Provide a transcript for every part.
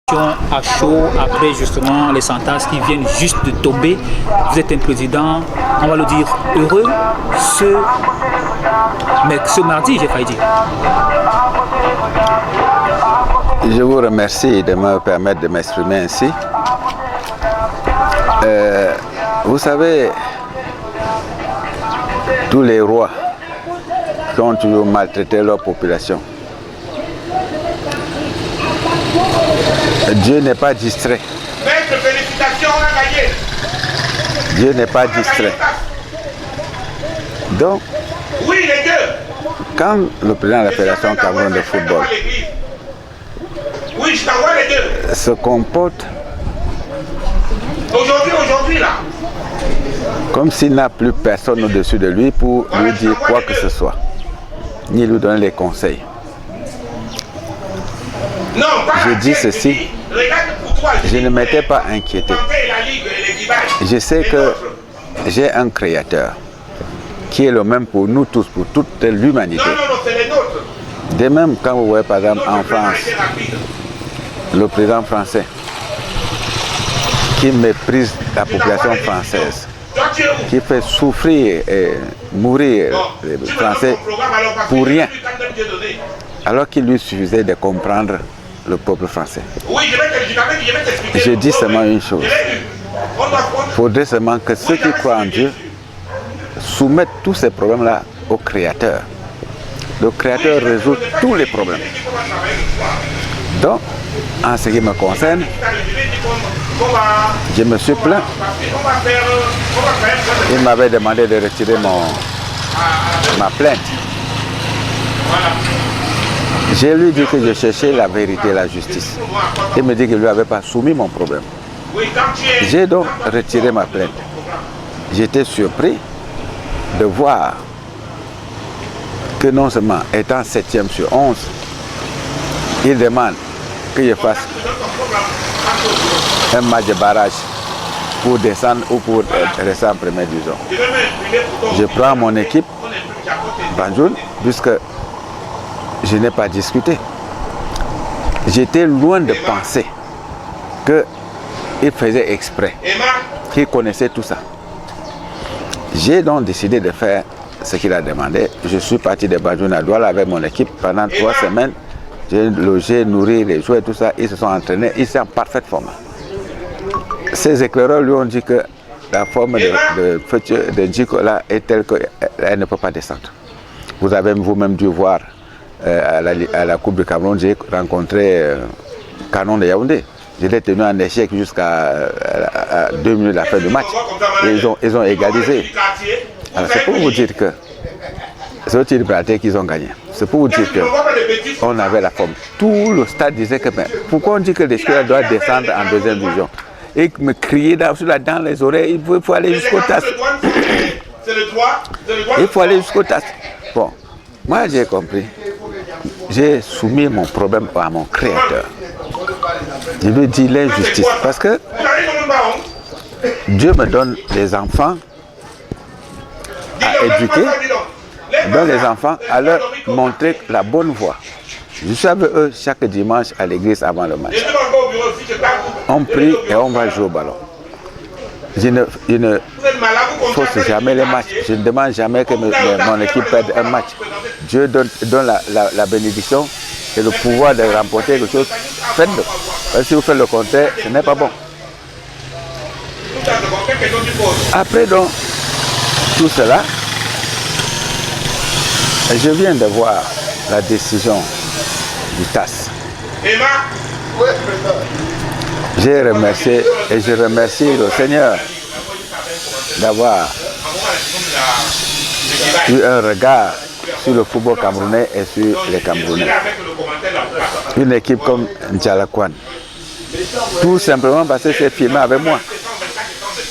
À chaud, après justement les sentences qui viennent juste de tomber, vous êtes un président, on va le dire, heureux, mais ce mardi, j'ai failli dire. Je vous remercie de me permettre de m'exprimer ainsi. Vous savez, tous les rois qui ont toujours maltraité leur population, Dieu n'est pas distrait. Maître, félicitations, on a gagné. Dieu n'est pas distrait. Donc, oui, les deux. Quand le président de la Fédération camerounaise de football oui, je t'envoie les deux. Se comporte aujourd'hui là, comme s'il n'a plus personne au-dessus de lui pour lui dire quoi que ce soit, ni lui donner les conseils. Non, je dis ceci, je ne m'étais pas inquiété. Je sais que j'ai un créateur qui est le même pour nous tous, pour toute l'humanité. De même, quand vous voyez par exemple en France, le président français qui méprise la population française, qui fait souffrir et mourir les Français pour rien, alors qu'il lui suffisait de comprendre le peuple français. Je dis seulement une chose. Il faudrait seulement que ceux qui croient en Dieu soumettent tous ces problèmes-là au Créateur. Le Créateur résout tous les problèmes. Donc, en ce qui me concerne, je me suis plaint. Il m'avait demandé de retirer ma plainte. J'ai lui dit que je cherchais la vérité et la justice. Il me dit qu'il ne lui avait pas soumis mon problème. J'ai donc retiré ma plainte. J'étais surpris de voir que non seulement étant 7e sur 11, il demande que je fasse un match de barrage pour descendre ou pour rester en première division. Je prends mon équipe, Banjul, puisque je n'ai pas discuté. J'étais loin de penser qu'il faisait exprès, qu'il connaissait tout ça. J'ai donc décidé de faire ce qu'il a demandé. Je suis parti de Banjul à Douala avec mon équipe pendant 3 semaines. J'ai logé, nourri les joueurs, tout ça. Ils se sont entraînés, ils sont en parfaite forme. Ces éclaireurs lui ont dit que la forme de Djiko là est telle qu'elle ne peut pas descendre. Vous avez vous-même dû voir à la Coupe du Cameroun, j'ai rencontré Canon de Yaoundé. Je l'ai tenu en échec jusqu'à 2 minutes de la fin du match. Et ils ont égalisé. Alors c'est pour vous dire que c'est au tir de qu'ils ont gagné. C'est pour vous dire qu'on avait la forme. Tout le stade disait que pourquoi on dit que les joueurs doivent descendre en 2e division? Et me crier dans les oreilles, il faut aller jusqu'au TAS. Il faut aller jusqu'au TAS. Bon, moi j'ai compris. J'ai soumis mon problème à mon créateur. Je lui dis l'injustice. Parce que Dieu me donne les enfants à éduquer, donne les enfants à leur montrer la bonne voie. Je suis avec eux chaque dimanche à l'église avant le match. On prie et on va jouer au ballon. Je ne fausse jamais les matchs. Je ne demande jamais que mon équipe perde un match. Dieu donne la bénédiction et le pouvoir de remporter quelque chose. Faites-le. Parce que si vous faites le contraire, ce n'est pas bon. Après donc tout cela, je viens de voir la décision du TAS. J'ai remercié et je remercie le Seigneur d'avoir eu un regard sur le football camerounais et sur les Camerounais. Une équipe comme Ndjalakwan, tout simplement parce que c'est filmé avec moi.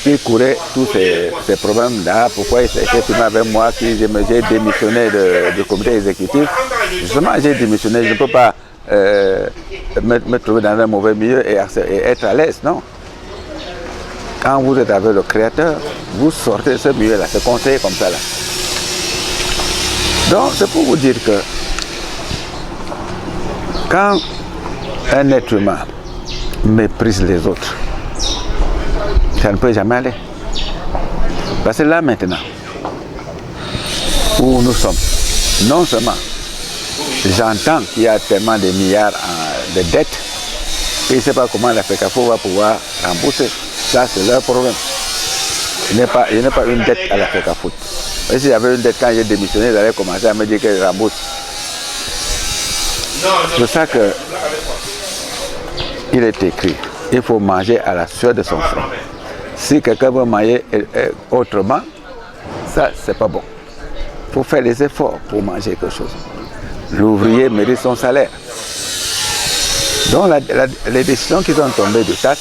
Qui courait tous ces problèmes-là, pourquoi il s'est filmé avec moi, j'ai démissionné du comité exécutif. Justement, j'ai démissionné, je ne peux pas me trouver dans un mauvais milieu et être à l'aise, non. Quand vous êtes avec le Créateur, vous sortez de ce milieu-là, c'est conseillé comme ça là. Donc, c'est pour vous dire que quand un être humain méprise les autres, ça ne peut jamais aller. Parce que là maintenant, où nous sommes, non seulement j'entends qu'il y a tellement de milliards de dettes, et je ne sais pas comment la FECAFO va pouvoir rembourser. Ça, c'est leur problème. Il n'y a pas une dette à la FECAFO. Et si j'avais une dette quand j'ai démissionné, ils allaient commencer à me dire qu'ils remboursent. C'est pour ça qu'il est écrit, il faut manger à la sueur de son front. Si quelqu'un veut manger autrement, ça, c'est pas bon. Il faut faire des efforts pour manger quelque chose. L'ouvrier mérite son salaire. Donc les décisions qui sont tombées de TAS,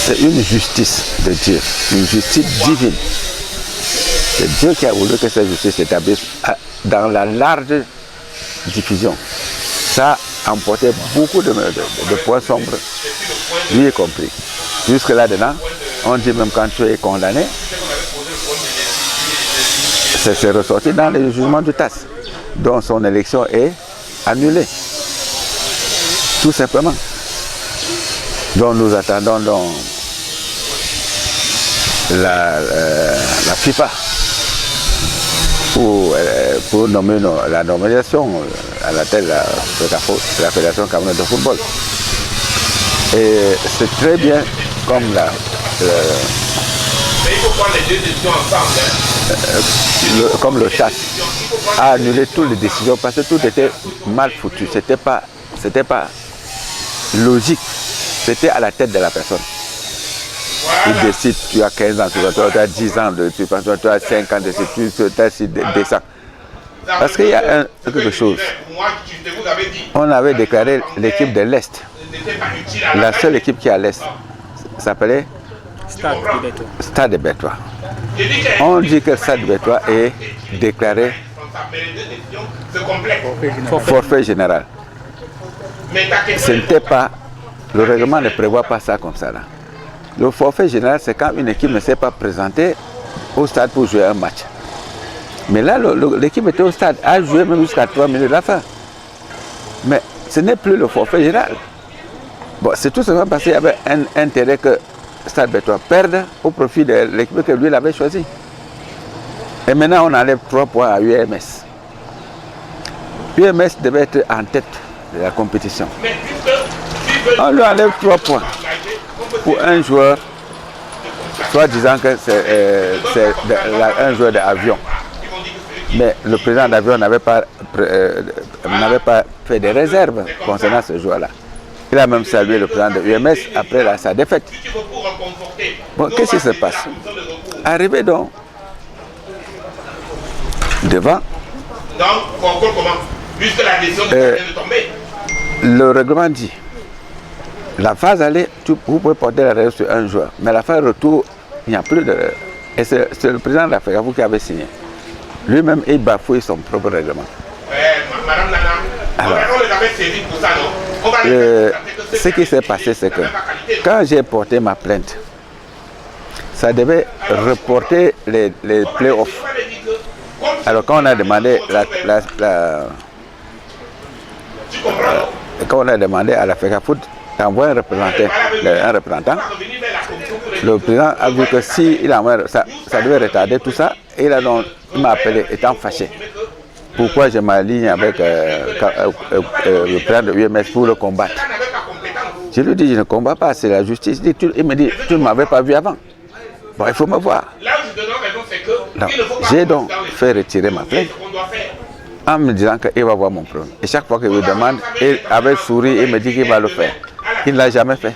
c'est une justice de Dieu, une justice divine. C'est Dieu qui a voulu que cette justice s'établisse dans la large diffusion. Ça a emporté beaucoup de points sombres, lui y compris. Jusque là-dedans, on dit même quand tu es condamné, c'est ressorti dans le jugement du TAS, dont son élection est annulée. Tout simplement. Donc nous attendons donc la FIFA pour nommer la nomination à la tête de la Fédération camerounaise de football. Et c'est très bien comme Mais il faut prendre les deux décisions ensemble. Comme le TAS a annulé toutes les décisions parce que tout était mal foutu. C'était pas logique. C'était à la tête de la personne. Il décide, tu as 15 ans, tu as 10 ans, tu as 5 ans, tu as descends. Parce qu'il y a quelque chose. On avait déclaré l'équipe de l'Est. La seule équipe qui est à l'Est s'appelait Stade de Bertois. On dit que Stade de Bertois est déclaré forfait général. Ce n'était pas, le règlement ne prévoit pas ça comme ça là. Le forfait général, c'est quand une équipe ne s'est pas présentée au stade pour jouer un match. Mais là, l'équipe était au stade, a joué même jusqu'à 3 minutes de la fin. Mais ce n'est plus le forfait général. Bon, c'est tout simplement parce qu'il y avait un intérêt que Stade Bertois perde au profit de l'équipe que lui il avait choisie. Et maintenant, on enlève 3 points à UMS. UMS devait être en tête de la compétition. On lui enlève 3 points pour un joueur, soit disant que c'est un joueur d'avion. Mais le président d'avion n'avait pas fait des réserves concernant ce joueur-là. Il a même salué le président de l'UMS après sa défaite. Bon, qu'est-ce qui se passe? Arrivé donc devant, le règlement dit, la phase aller, vous pouvez porter la réserve sur un joueur, mais la phase retour, il n'y a plus de... Et c'est le président de la FECAFO qui avait signé. Lui-même, il bafouille son propre règlement. Madame Nana, alors, on les avait saisis pour ça, non? Ce qui s'est passé, c'est que quand j'ai porté ma plainte, ça devait reporter les playoffs. Alors quand on a demandé quand on a demandé à la FECAFOOT d'envoyer un représentant, le président a vu que si il envoie, ça devait retarder tout ça, et il m'a appelé étant fâché. Pourquoi je m'aligne avec le président de l'UMS pour le combattre? Je lui dis, je ne combats pas, c'est la justice. Il me dit, tu ne m'avais pas vu avant. Bon, il faut me voir. J'ai donc fait retirer ma plainte en me disant qu'il va voir mon problème. Et chaque fois qu'il me demande, il avait souri et me dit qu'il va le faire. Il ne l'a jamais fait.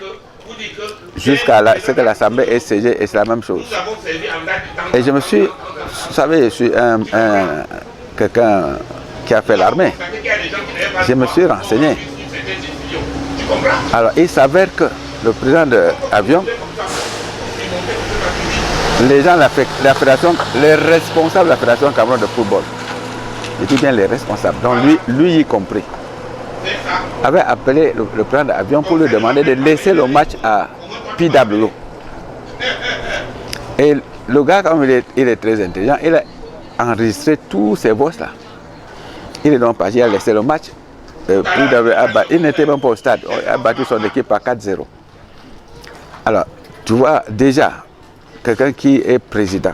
Jusqu'à ce que l'Assemblée ait siégé, et c'est la même chose. Et je me suis, vous savez, je suis quelqu'un qui a fait l'armée. Je me suis renseigné. Alors, il s'avère que le président de l'avion, les gens de la fédération, les responsables de la fédération camerounaise de football, je dis bien les responsables, donc lui y compris, avait appelé le président de l'avion pour lui demander de laisser le match à PWO. Et le gars, comme il est très intelligent, il a enregistré tous ces voix là. Il est donc parti à laisser le match il n'était même pas au stade. Il a battu son équipe par 4-0. Alors, tu vois, déjà, quelqu'un qui est président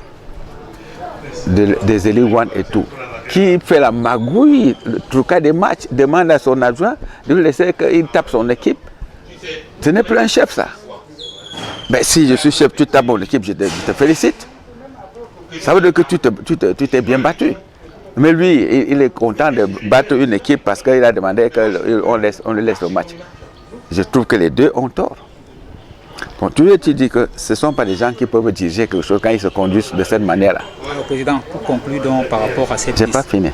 des Élite One et tout, qui fait la magouille, le trucage des matchs, demande à son adjoint de lui laisser qu'il tape son équipe. Ce n'est plus un chef, ça. Mais si je suis chef, tu tapes mon équipe, je te félicite. Ça veut dire que tu t'es bien battu. Mais lui, il est content de battre une équipe parce qu'il a demandé qu'on lui laisse le match. Je trouve que les deux ont tort. Donc, tu dis que ce ne sont pas des gens qui peuvent diriger quelque chose quand ils se conduisent de cette manière-là. Alors, Président, pour conclure donc par rapport à cette liste... Je n'ai pas fini,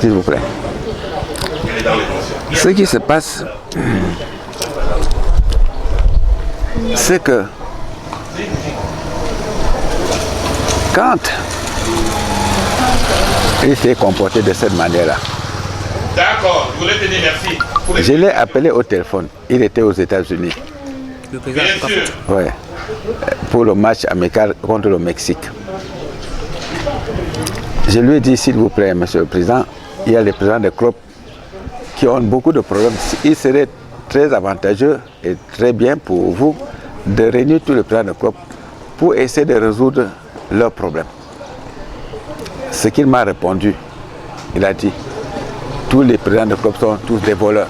s'il vous plaît. Ce qui se passe, c'est que quand il s'est comporté de cette manière-là, d'accord, je voulais te dire merci. Je l'ai appelé au téléphone, il était aux États-Unis. Le président oui, pour le match amical contre le Mexique. Je lui ai dit, s'il vous plaît, monsieur le président, il y a les présidents de clubs qui ont beaucoup de problèmes. Il serait très avantageux et très bien pour vous de réunir tous les présidents de clubs pour essayer de résoudre leurs problèmes. Ce qu'il m'a répondu, il a dit, tous les présidents de clubs sont tous des voleurs.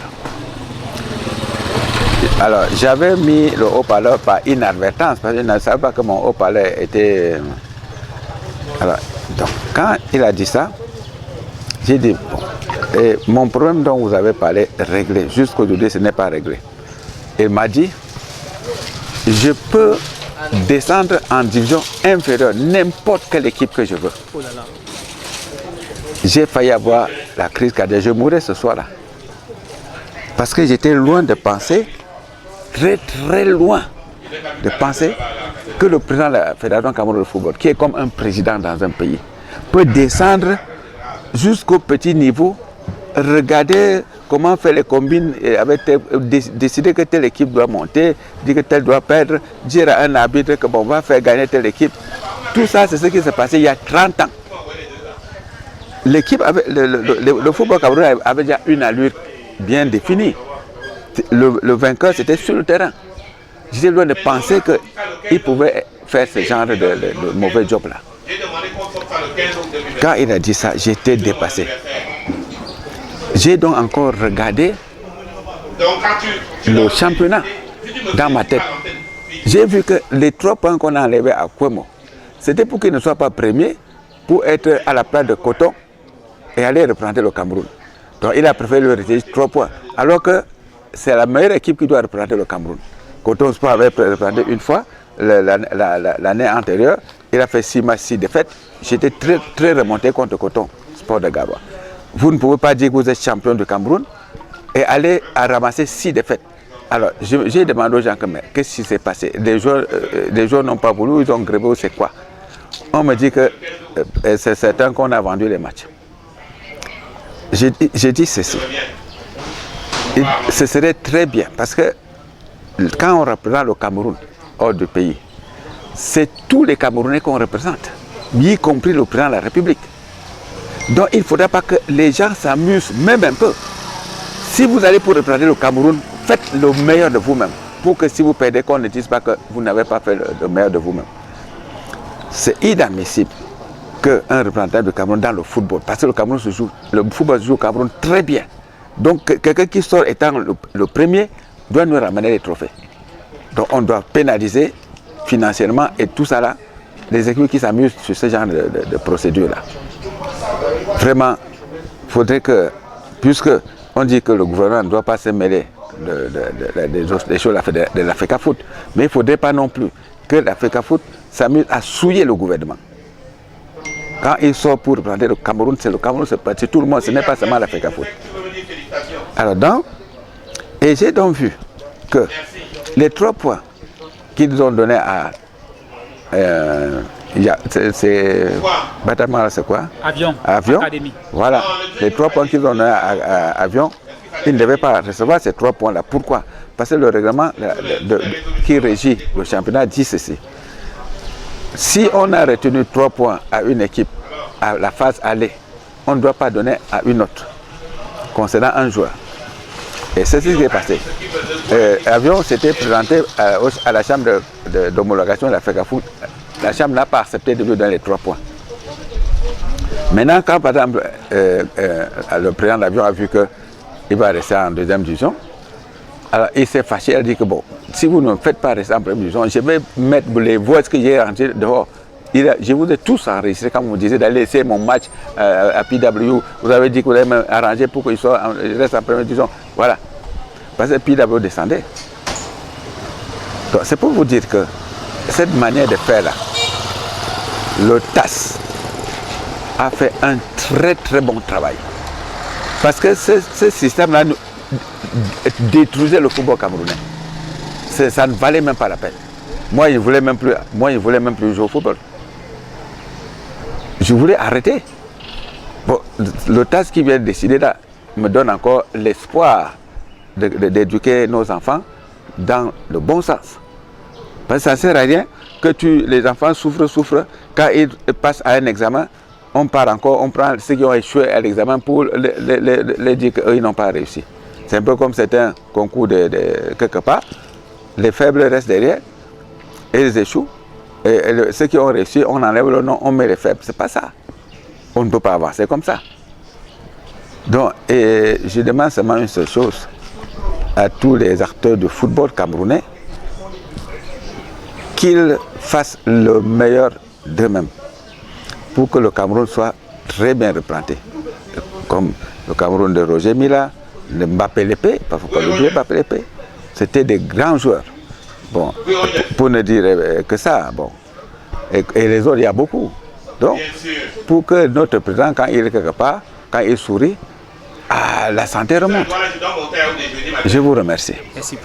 Alors, j'avais mis le haut-parleur par inadvertance, parce que je ne savais pas que mon haut-parleur était... Alors, donc, quand il a dit ça, j'ai dit, bon, et mon problème dont vous avez parlé est réglé. Jusqu'aujourd'hui, ce n'est pas réglé. Il m'a dit, je peux descendre en division inférieure, n'importe quelle équipe que je veux. Oh là là. J'ai failli avoir la crise cardiaque. Je mourrais ce soir-là. Parce que j'étais loin de penser, très loin de penser que le président de la Fédération camerounaise de football, qui est comme un président dans un pays, peut descendre jusqu'au petit niveau, regarder comment faire les combines, et décider que telle équipe doit monter, dire que telle doit perdre, dire à un arbitre que bon, on va faire gagner telle équipe. Tout ça, c'est ce qui s'est passé il y a 30 ans. L'équipe, le football camerounais avait déjà une allure bien définie. Le vainqueur, c'était sur le terrain. J'étais loin de penser qu'il pouvait faire ce genre de mauvais job-là. Quand il a dit ça, j'étais dépassé. J'ai donc encore regardé le championnat dans ma tête. J'ai vu que les 3 points qu'on a enlevés à Kwemo, c'était pour qu'il ne soit pas premier, pour être à la place de Coton et aller représenter le Cameroun. Donc il a préféré le retirer 3 points. Alors que c'est la meilleure équipe qui doit représenter le Cameroun. Coton Sport avait représenté une fois l'année antérieure. Il a fait 6 matchs, 6 défaites. J'étais très remonté contre Coton Sport de Garoua. Vous ne pouvez pas dire que vous êtes champion du Cameroun et aller à ramasser 6 défaites. Alors j'ai demandé aux gens qu'est-ce qui s'est passé. Les joueurs n'ont pas voulu, ils ont grévé, c'est quoi? On me dit que c'est certain qu'on a vendu les matchs. J'ai dit ceci. Ce serait très bien parce que quand on représente le Cameroun hors du pays, c'est tous les Camerounais qu'on représente, y compris le président de la République. Donc il ne faudra pas que les gens s'amusent même un peu. Si vous allez pour représenter le Cameroun, faites le meilleur de vous-même. Pour que si vous perdez, qu'on ne dise pas que vous n'avez pas fait le meilleur de vous-même. C'est inadmissible qu'un représentant du Cameroun dans le football, parce que le football se joue au Cameroun très bien. Donc quelqu'un qui sort étant le premier doit nous ramener les trophées. Donc on doit pénaliser financièrement et tout ça là, les équipes qui s'amusent sur ce genre de procédure-là. Vraiment, il faudrait que, puisque on dit que le gouvernement ne doit pas se mêler des choses de l'Africa Foot, mais il ne faudrait pas non plus que l'Africa Foot s'amuse à souiller le gouvernement. Quand il sort pour représenter le Cameroun, c'est parti tout le monde, ce n'est pas seulement l'Africa Foot. Alors donc, et j'ai donc vu que les 3 points qu'ils ont donnés à bâtiment, c'est quoi? Avion. Académie. Voilà. Les 3 points qu'ils ont donnés à Avion, ils ne devaient pas recevoir ces 3 points-là. Pourquoi? Parce que le règlement qui régit le championnat dit ceci. Si on a retenu 3 points à une équipe à la phase aller, on ne doit pas donner à une autre concernant un joueur. Et c'est ce qui est passé. L'avion s'était présenté à la chambre d'homologation de la FECAFOOT. La chambre n'a pas accepté de lui donner les 3 points. Maintenant, quand par exemple le président de l'avion a vu qu'il va rester en 2e division, alors il s'est fâché, il a dit que bon, si vous ne me faites pas rester en 1e division, je vais mettre les voix que j'ai rangées dehors. Je vous ai tous enregistré quand vous me disiez d'aller laisser mon match à PW. Vous avez dit que vous allez m'arranger pour qu'il reste en 1e division. Voilà. Parce que PW descendait. Donc c'est pour vous dire que cette manière de faire là, le TAS a fait un très très bon travail. Parce que ce système-là détruisait le football camerounais. Ça ne valait même pas la peine. Moi, je ne voulais même plus jouer au football. Je voulais arrêter. Bon, le TAS qui vient de décider là me donne encore l'espoir d'éduquer nos enfants dans le bon sens. Parce que ça ne sert à rien que les enfants souffrent. Quand ils passent à un examen, on prend ceux qui ont échoué à l'examen pour les dire qu'ils n'ont pas réussi. C'est un peu comme c'est un concours de quelque part. Les faibles restent derrière et ils échouent. Et ceux qui ont réussi, on enlève le nom, on met les faibles. C'est pas ça. On ne peut pas avancer comme ça. Donc, je demande seulement une seule chose à tous les acteurs de football camerounais, qu'ils fassent le meilleur d'eux-mêmes pour que le Cameroun soit très bien représenté. Comme le Cameroun de Roger Mila, de Mbappé Lépé, pas faut pas l'oublier, Mbappé Lépé. C'était des grands joueurs. Bon, pour ne dire que ça, bon. Et les autres, il y a beaucoup. Donc, pour que notre président, quand il est quelque part, quand il sourit, la santé remonte. Je vous remercie. Merci.